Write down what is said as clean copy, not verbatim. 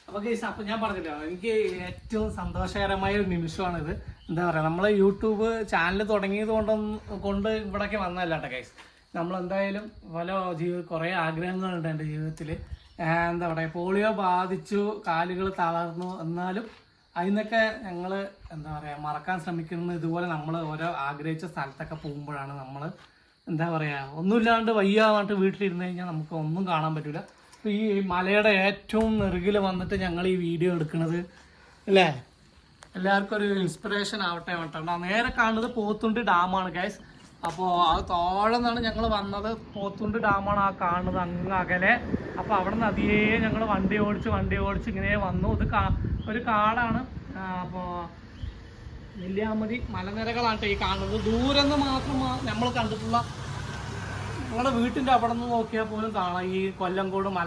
അപ്പൊ അപ്പൊ ഞാൻ പറഞ്ഞല്ലോ, എനിക്ക് ഏറ്റവും സന്തോഷകരമായ ഒരു നിമിഷമാണിത്. എന്താ പറയാ, നമ്മളെ യൂട്യൂബ് ചാനൽ തുടങ്ങിയത് കൊണ്ട് ഇവിടേക്ക് വന്നതല്ല കേട്ടോ ഗൈസ്. നമ്മളെന്തായാലും കുറേ ആഗ്രഹങ്ങളുണ്ട് എൻ്റെ ജീവിതത്തിൽ. എന്താ പറയുക, പോളിയോ ബാധിച്ചു, കാലുകൾ തളർന്നു, എന്നാലും അതിനൊക്കെ ഞങ്ങൾ എന്താ പറയുക മറക്കാൻ ശ്രമിക്കുന്നത് ഇതുപോലെ നമ്മൾ ഓരോ ആഗ്രഹിച്ച സ്ഥലത്തൊക്കെ പോകുമ്പോഴാണ്. നമ്മൾ എന്താ പറയുക, ഒന്നുമില്ലാണ്ട് വയ്യാന്നിട്ട് വീട്ടിലിരുന്ന് കഴിഞ്ഞാൽ നമുക്ക് ഒന്നും കാണാൻ പറ്റില്ല. അപ്പോൾ ഈ മലയുടെ ഏറ്റവും നെറുകിൽ വന്നിട്ട് ഞങ്ങൾ ഈ വീഡിയോ എടുക്കുന്നത് അല്ലേ, എല്ലാവർക്കും ഒരു ഇൻസ്പിറേഷൻ ആവട്ടെ വേണ്ട. നേരെ കാണുന്നത് പോത്തുണ്ടി ഡാമാണ് ഗൈസ്. അപ്പോൾ അത് താഴെ നിന്നാണ് ഞങ്ങൾ വന്നത്. പോത്തുണ്ടി ഡാമാണ് ആ കാണുന്നത് അങ്ങ് അകലെ. അപ്പോൾ അവിടെ നിന്ന് അതിയേ ഞങ്ങൾ വണ്ടി ഓടിച്ച് ഇങ്ങനെ വന്നു. ഇത് ഒരു കാടാണ്. അപ്പോൾ നെല്ലിയാമ്പതി മലനിരകളാണ് ഈ കാണുന്നത്. ദൂരെ നിന്ന് മാത്രം നമ്മൾ കണ്ടിട്ടുള്ള, ഞങ്ങളുടെ വീട്ടിൻ്റെ അവിടെ നിന്ന് നോക്കിയാൽ പോലും കാണാം ഈ കൊല്ലംകോട്